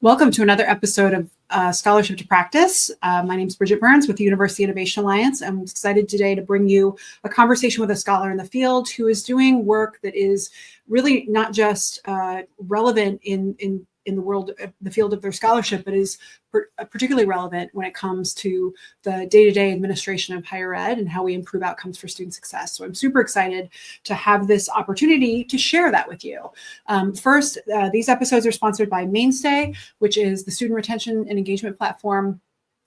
Welcome to another episode of Scholarship to Practice. My name is Bridget Burns with the University Innovation Alliance. I'm excited today to bring you a conversation with a scholar in the field who is doing work that is really not just relevant in the field of their scholarship, but is particularly relevant when it comes to the day-to-day administration of higher ed and how we improve outcomes for student success. So I'm super excited to have this opportunity to share that with you. First, these episodes are sponsored by Mainstay, which is the student retention and engagement platform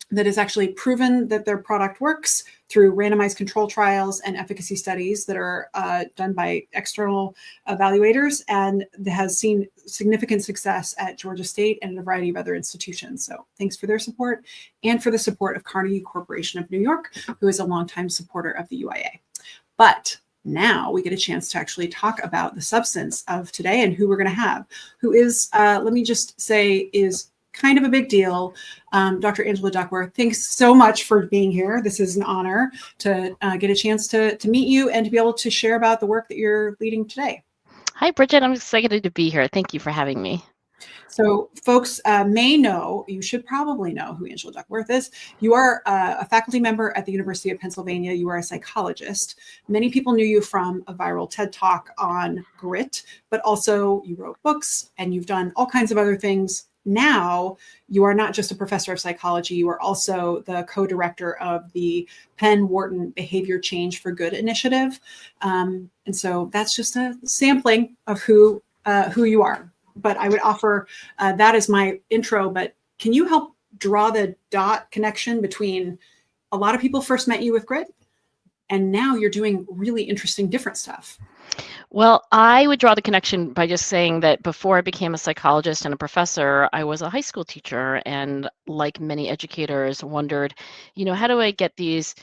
that has actually proven that their product works through randomized control trials and efficacy studies that are done by external evaluators, and has seen significant success at Georgia State and a variety of other institutions. So thanks for their support and for the support of Carnegie Corporation of New York, who is a longtime supporter of the UIA. But now we get a chance to actually talk about the substance of today and who we're going to have, who is, let me just say, is kind of a big deal. Dr. Angela Duckworth, thanks so much for being here. This is an honor to get a chance to meet you and to be able to share about the work that you're leading today. Hi, Bridget. I'm excited to be here. Thank you for having me. So folks may know, you should probably know who Angela Duckworth is. You are a faculty member at the University of Pennsylvania. You are a psychologist. Many people knew you from a viral TED Talk on grit, but also you wrote books and you've done all kinds of other things. Now, you are not just a professor of psychology, you are also the co-director of the Penn Wharton Behavior Change for Good initiative. And so that's just a sampling of who you are. But I would offer that as my intro, but can you help draw the dot connection between a lot of people first met you with grit and now you're doing really interesting different stuff? Well, I would draw the connection by just saying that before I became a psychologist and a professor, I was a high school teacher, and like many educators, wondered, how do I get these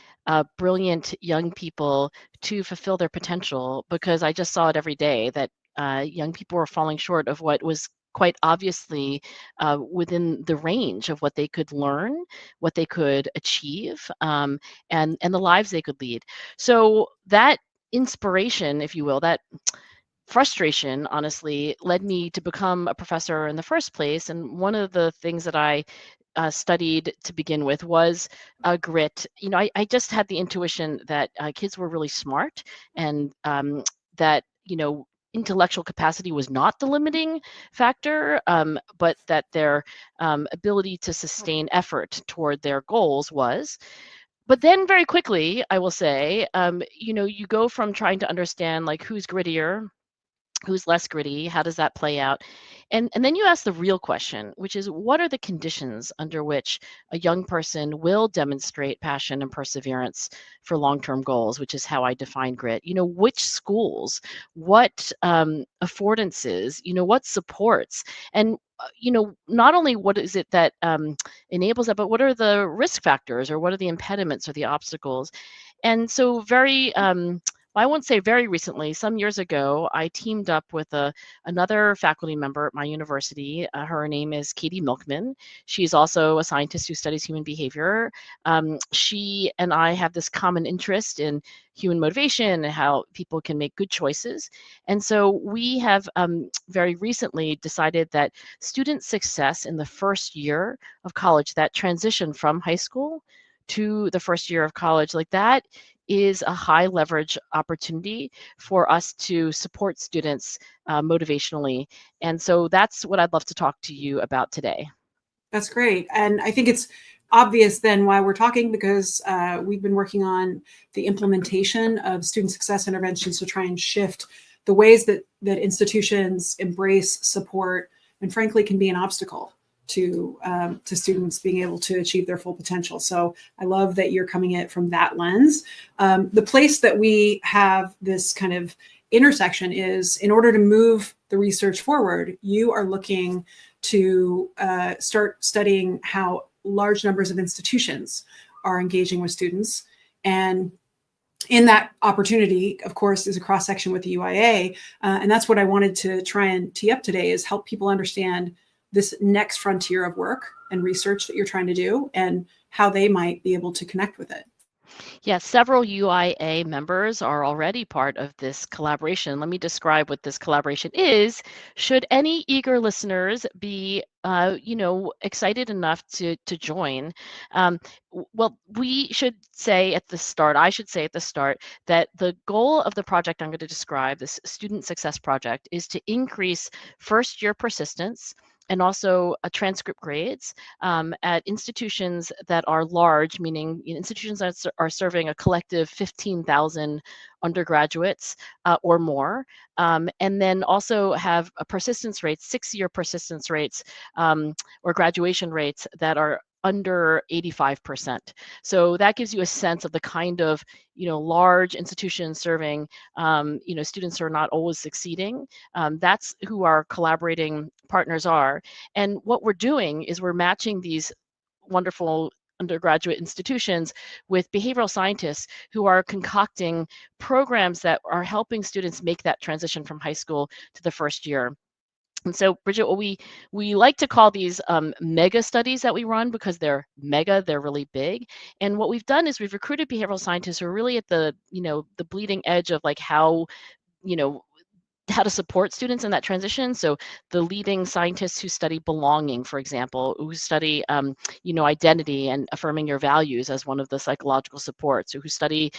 brilliant young people to fulfill their potential? Because I just saw it every day that young people were falling short of what was quite obviously within the range of what they could learn, what they could achieve, and the lives they could lead. So that inspiration, if you will, that frustration, honestly, led me to become a professor in the first place. And one of the things that I studied to begin with was grit. I just had the intuition that kids were really smart, and that, intellectual capacity was not the limiting factor, but that their ability to sustain effort toward their goals was. But then very quickly, I will say, you go from trying to understand like who's grittier, who's less gritty, how does that play out? And then you ask the real question, which is what are the conditions under which a young person will demonstrate passion and perseverance for long-term goals, which is how I define grit. Which schools, what affordances, what supports, and not only what is it that enables that, but what are the risk factors, or what are the impediments or the obstacles? And so I won't say very recently, some years ago, I teamed up with another faculty member at my university. Her name is Katie Milkman. She's also a scientist who studies human behavior. She and I have this common interest in human motivation and how people can make good choices. And so we have very recently decided that student success in the first year of college, that transition from high school to the first year of college, like that is a high leverage opportunity for us to support students motivationally. And so that's what I'd love to talk to you about today. That's great. And I think it's obvious then why we're talking, because we've been working on the implementation of student success interventions to try and shift the ways that institutions embrace support, and frankly can be an obstacle to students being able to achieve their full potential. So I love that you're coming at it from that lens. The place that we have this kind of intersection is, in order to move the research forward, you are looking to start studying how large numbers of institutions are engaging with students. And in that opportunity, of course, is a cross-section with the UIA. And that's what I wanted to try and tee up today, is help people understand this next frontier of work and research that you're trying to do and how they might be able to connect with it. Yes, several UIA members are already part of this collaboration. Let me describe what this collaboration is. Should any eager listeners be, excited enough to join, well, we should say at the start, I should say at the start, that the goal of the project I'm going to describe, this student success project, is to increase first year persistence and also transcript grades at institutions that are large, meaning institutions that are serving a collective 15,000 undergraduates or more, and then also have a persistence rates, 6-year persistence rates or graduation rates that are under 85%. So that gives you a sense of the kind of, large institutions serving, students who are not always succeeding. That's who our collaborating partners are. And what we're doing is we're matching these wonderful undergraduate institutions with behavioral scientists who are concocting programs that are helping students make that transition from high school to the first year. And so, Bridget, what we like to call these mega studies that we run, because they're mega, they're really big. And what we've done is we've recruited behavioral scientists who are really at the, the bleeding edge of like you know, how to support students in that transition. So the leading scientists who study belonging, for example, who study, identity and affirming your values as one of the psychological supports, who study,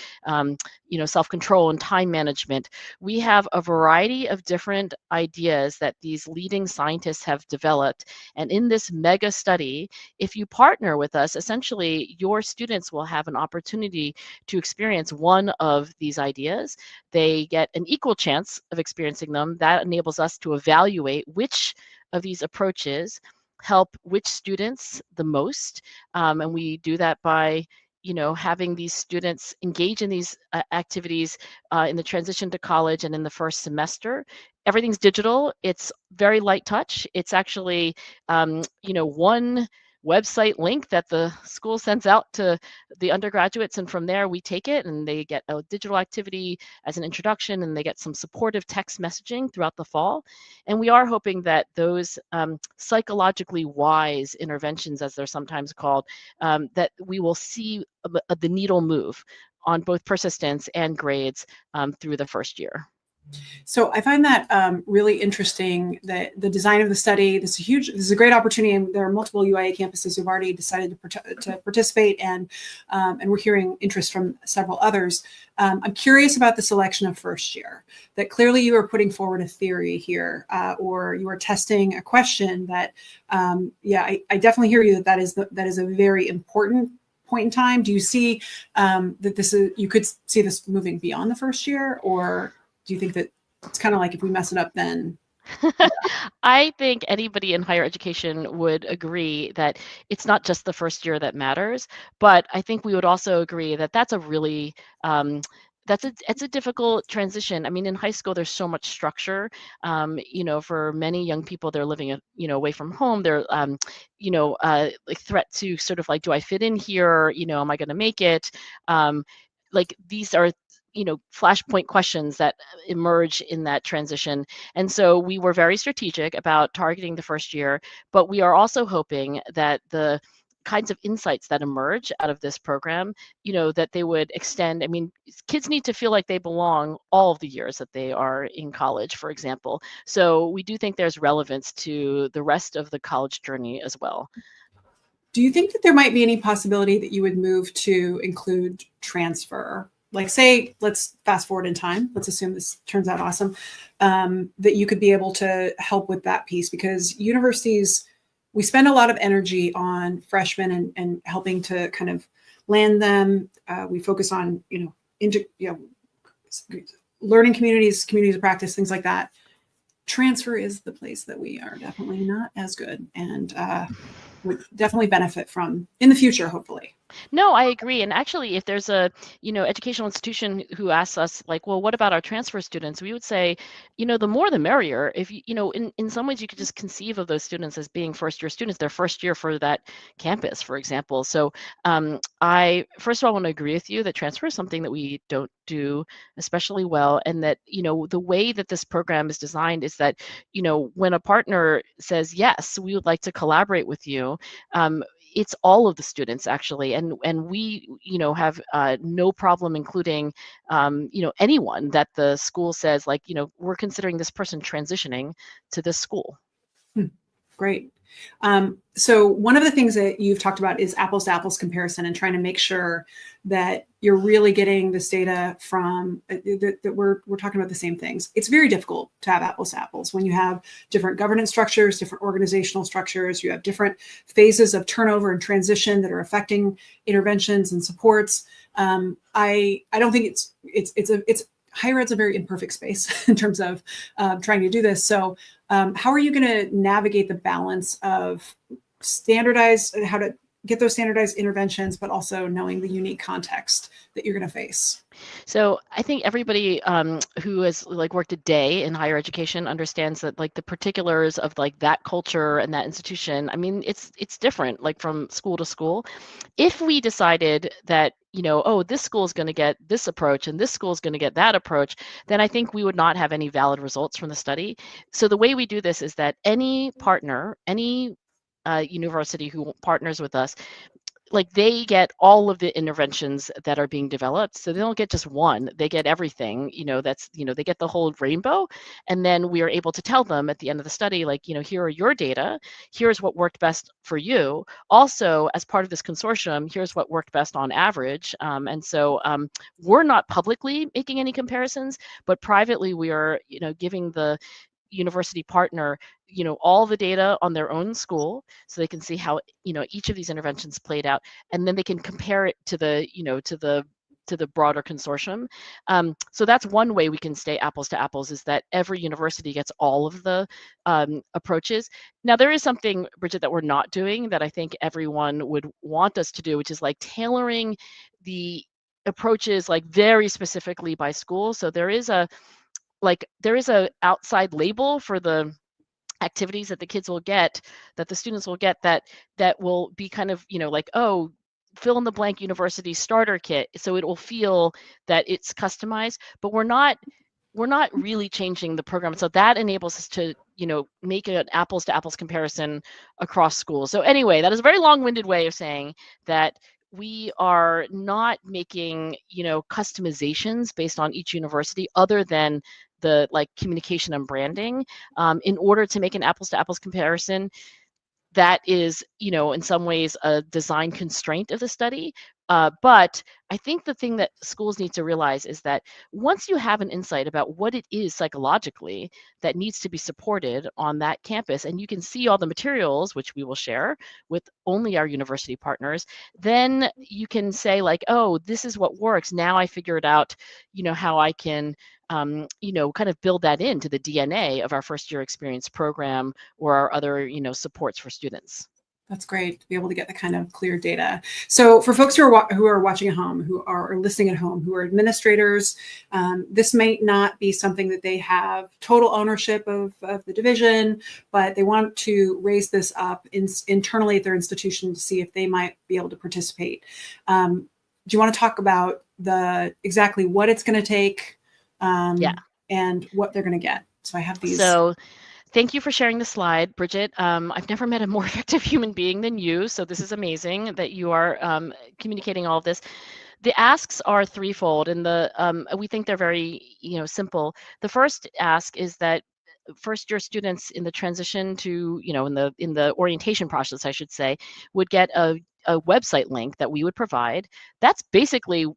self-control and time management. We have a variety of different ideas that these leading scientists have developed. And in this mega study, if you partner with us, essentially your students will have an opportunity to experience one of these ideas. They get an equal chance of experiencing them. That enables us to evaluate which of these approaches help which students the most. And we do that by having these students engage in these activities in the transition to college and in the first semester. Everything's digital. It's very light touch. It's actually, one website link that the school sends out to the undergraduates, and from there we take it and they get a digital activity as an introduction, and they get some supportive text messaging throughout the fall. And we are hoping that those psychologically wise interventions, as they're sometimes called, that we will see the needle move on both persistence and grades through the first year. So I find that really interesting, that the design of the study. This is a great opportunity, and there are multiple UIA campuses who've already decided to participate, and we're hearing interest from several others. I'm curious about the selection of first year. That clearly you are putting forward a theory here, or you are testing a question that, I definitely hear you that is a very important point in time. Do you see that you could see this moving beyond the first year, or do you think that it's kind of like if we mess it up, then? I think anybody in higher education would agree that it's not just the first year that matters, but I think we would also agree that that's a really it's a difficult transition. I mean, in high school, there's so much structure. For many young people, they're living, away from home. They're, like threat to sort of like, do I fit in here? Am I going to make it? Like these are flashpoint questions that emerge in that transition. And so we were very strategic about targeting the first year, but we are also hoping that the kinds of insights that emerge out of this program, that they would extend. I mean, kids need to feel like they belong all of the years that they are in college, for example. So we do think there's relevance to the rest of the college journey as well. Do you think that there might be any possibility that you would move to include transfer? Like, say, let's fast forward in time. Let's assume this turns out awesome, that you could be able to help with that piece, because universities, we spend a lot of energy on freshmen and helping to kind of land them. We focus on, learning communities of practice, things like that. Transfer is the place that we are definitely not as good, and would definitely benefit from in the future, hopefully. No, I agree. And actually, if there's a, educational institution who asks us like, well, what about our transfer students? We would say, the more the merrier. If in some ways you could just conceive of those students as being first year students, their first year for that campus, for example. So I, first of all, want to agree with you that transfer is something that we don't do especially well. And that, the way that this program is designed is that, when a partner says, yes, we would like to collaborate with you, it's all of the students actually, and we have no problem including anyone that the school says, like, we're considering this person transitioning to this school. Great. So one of the things that you've talked about is apples to apples comparison and trying to make sure that you're really getting this data from that we're talking about the same things. It's very difficult to have apples to apples when you have different governance structures, different organizational structures, you have different phases of turnover and transition that are affecting interventions and supports. I don't think it's higher ed's a very imperfect space in terms of trying to do this. So how are you going to navigate the balance of how to get those standardized interventions, but also knowing the unique context that you're going to face? So I think everybody who has like worked a day in higher education understands that like the particulars of like that culture and that institution, I mean, it's different like from school to school. If we decided that, oh, this school is going to get this approach and this school is going to get that approach, then I think we would not have any valid results from the study. So the way we do this is that any partner, any university who partners with us, like they get all of the interventions that are being developed. So they don't get just one, they get everything, that's, they get the whole rainbow. And then we are able to tell them at the end of the study, like, here are your data, here's what worked best for you. Also, as part of this consortium, here's what worked best on average. And so we're not publicly making any comparisons, but privately we are, giving the university partner all the data on their own school, so they can see how each of these interventions played out, and then they can compare it to the to the broader consortium. So that's one way we can stay apples to apples, is that every university gets all of the approaches. Now there is something, Bridget, that we're not doing that I think everyone would want us to do, which is like tailoring the approaches like very specifically by school. So there is a outside label for the activities that the kids will get, that the students will get, that will be kind of, like, oh, fill in the blank university starter kit. So it will feel that it's customized, but we're not really changing the program. So that enables us to, make an apples to apples comparison across schools. So anyway, that is a very long-winded way of saying that we are not making, customizations based on each university other than the like communication and branding in order to make an apples to apples comparison. That is, in some ways a design constraint of the study. But I think the thing that schools need to realize is that once you have an insight about what it is psychologically that needs to be supported on that campus, and you can see all the materials, which we will share with only our university partners, then you can say like, oh, this is what works. Now I figured out, how I can kind of build that into the DNA of our first year experience program or our other, supports for students. That's great to be able to get the kind of clear data. So for folks who are watching at home, who are listening at home, who are administrators, this might not be something that they have total ownership of the division, but they want to raise this up internally at their institution to see if they might be able to participate. Do you want to talk about exactly what it's going to take and what they're going to get? So I have these. So thank you for sharing the slide, Bridget. I've never met a more effective human being than you, so this is amazing that you are communicating all of this. The asks are threefold, and we think they're very simple. The first ask is that first year students in the transition to, in the orientation process, I should say, would get a website link that we would provide. That's basically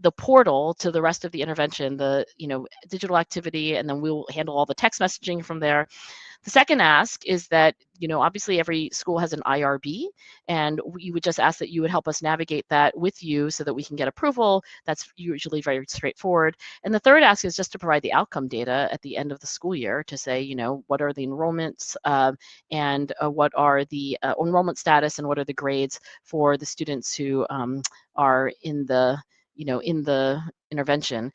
the portal to the rest of the intervention, the digital activity, and then we'll handle all the text messaging from there. The second ask is that, obviously every school has an IRB, and we would just ask that you would help us navigate that with you so that we can get approval. That's usually very straightforward. And the third ask is just to provide the outcome data at the end of the school year to say, what are the enrollments and what are the enrollment status and what are the grades for the students who are in the in the intervention.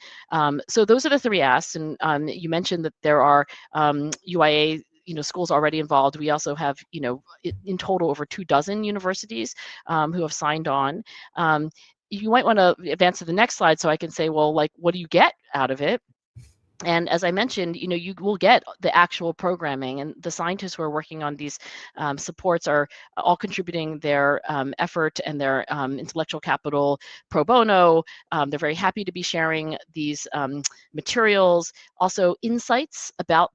So those are the three asks. And you mentioned that there are UIA schools already involved. We also have, in total over 24 universities who have signed on. You might want to advance to the next slide so I can say, well, like, what do you get out of it? And as I mentioned, you will get the actual programming, and the scientists who are working on these supports are all contributing their effort and their intellectual capital pro bono. They're very happy to be sharing these materials, also insights about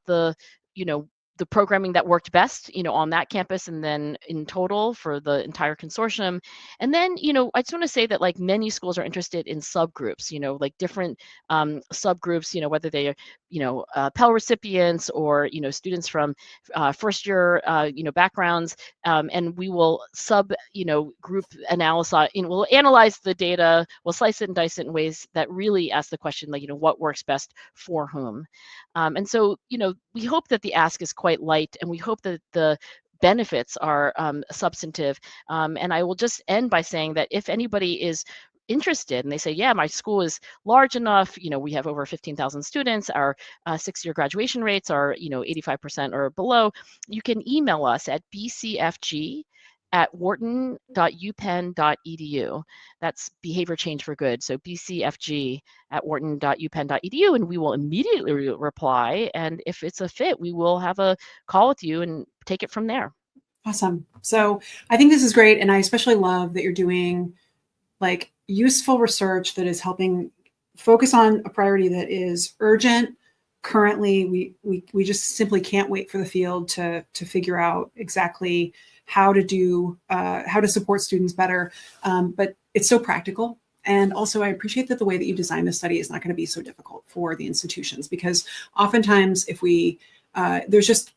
you know, the programming that worked best, on that campus, and then in total for the entire consortium. And then, I just want to say that like many schools are interested in subgroups, like different subgroups, whether they are, Pell recipients or, students from first year, backgrounds. And we will group analyze, we'll analyze the data, we'll slice it and dice it in ways that really ask the question, like, what works best for whom. And so, we hope that the ask is quite light, and we hope that the benefits are substantive. And I will just end by saying that if anybody is interested and they say, yeah, my school is large enough, we have over 15,000 students, our 6-year graduation rates are, 85% or below, you can email us at bcfg@wharton.upenn.edu. That's behavior change for good. So bcfg@wharton.upenn.edu, and we will immediately reply. And if it's a fit, we will have a call with you and take it from there. Awesome. So I think this is great. And I especially love that you're doing like useful research that is helping focus on a priority that is urgent. Currently, we just simply can't wait for the field to figure out exactly how to support students better. But it's so practical. And also, I appreciate that the way that you design the study is not going to be so difficult for the institutions, because oftentimes if there's just,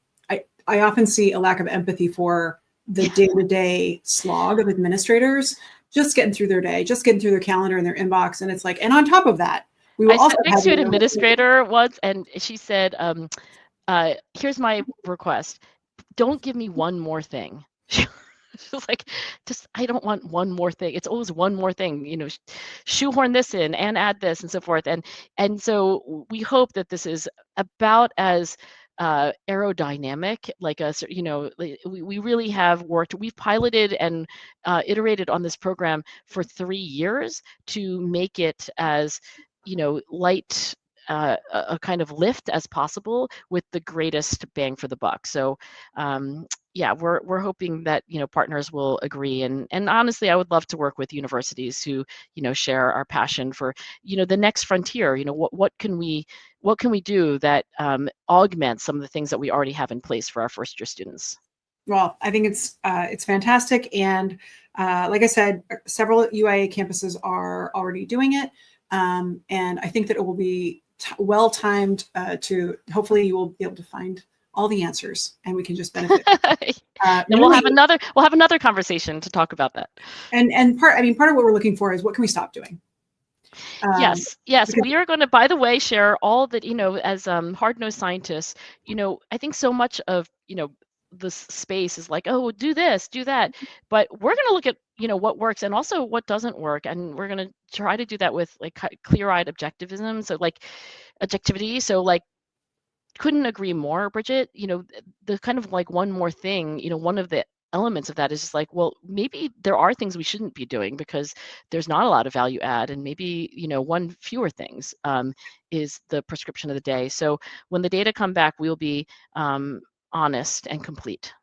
I often see a lack of empathy for the day-to-day slog of administrators just getting through their day, just getting through their calendar and their inbox. And it's like, and on top of that, we will also sat next to an administrator once, and she said, here's my request. Don't give me one more thing. She was like, I don't want one more thing. It's always one more thing, shoehorn this in and add this and so forth. And so we hope that this is about as aerodynamic, like us, we really have worked, we've piloted and iterated on this program for 3 years to make it as, light, a kind of lift as possible with the greatest bang for the buck. So yeah, we're hoping that partners will agree, and honestly, I would love to work with universities who share our passion for the next frontier. What can we do that augments some of the things that we already have in place for our first year students? Well, I think it's fantastic, and like I said, several UIA campuses are already doing it, and I think that it will be well timed to hopefully you will be able to find all the answers, and we can just benefit. And we'll have another conversation to talk about that. And part of what we're looking for is what can we stop doing? Yes, we are going to, by the way, share all that, as hard-nosed scientists, I think so much of, this space is like, oh, do this, do that. But we're going to look at, what works and also what doesn't work. And we're going to try to do that with like clear-eyed objectivism. So like objectivity. So like, couldn't agree more, Bridget. The kind of like one more thing, one of the elements of that is just like, well, maybe there are things we shouldn't be doing because there's not a lot of value add, and maybe one fewer things is the prescription of the day. So when the data come back, we'll be honest and complete.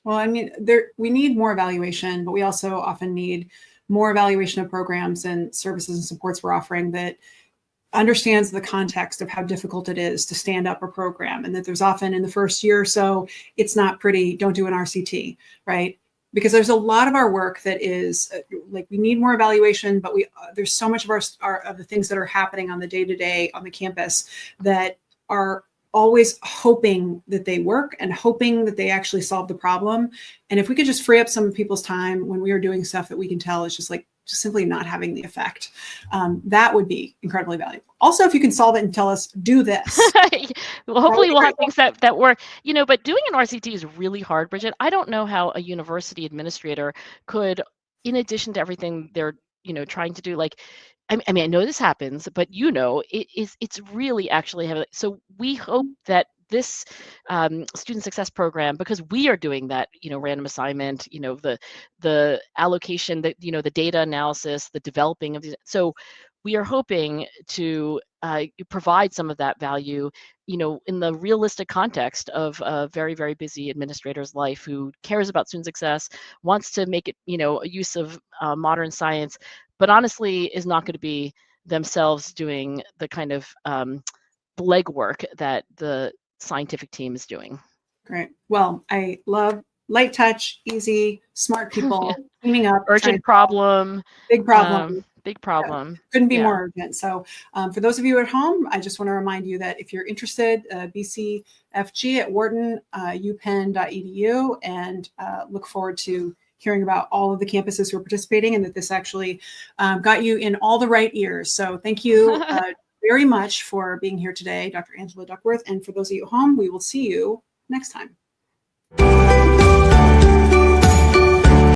Well, I mean, we need more evaluation, but we also often need more evaluation of programs and services and supports we're offering that understands the context of how difficult it is to stand up a program, and that there's often in the first year or so, it's not pretty, don't do an RCT, right? Because there's a lot of our work that is like, we need more evaluation, but there's so much of of the things that are happening on the day-to-day on the campus that are always hoping that they work and hoping that they actually solve the problem. And if we could just free up some of people's time when we are doing stuff that we can tell is just simply not having the effect, that would be incredibly valuable. Also, if you can solve it and tell us, do this. Well, hopefully we'll have things that work, but doing an RCT is really hard, Bridget. I don't know how a university administrator could, in addition to everything they're, trying to do, like, I mean, I know this happens, but it's really actually heavy. So we hope that this student success program, because we are doing that, random assignment, the allocation, the data analysis, the developing of these. So we are hoping to provide some of that value, in the realistic context of a very, very busy administrator's life who cares about student success, wants to make it, a use of modern science, but honestly is not going to be themselves doing the kind of legwork that the scientific team is doing. Great. Well, I love light touch, easy, smart people cleaning up, Urgent problem. big problem. Big problem. Couldn't be more urgent. So for those of you at home, I just want to remind you that if you're interested, BCFG at Wharton, UPenn.edu, and look forward to hearing about all of the campuses who are participating, and that this actually got you in all the right ears. So thank you very much for being here today, Dr. Angela Duckworth. And for those of you at home, we will see you next time.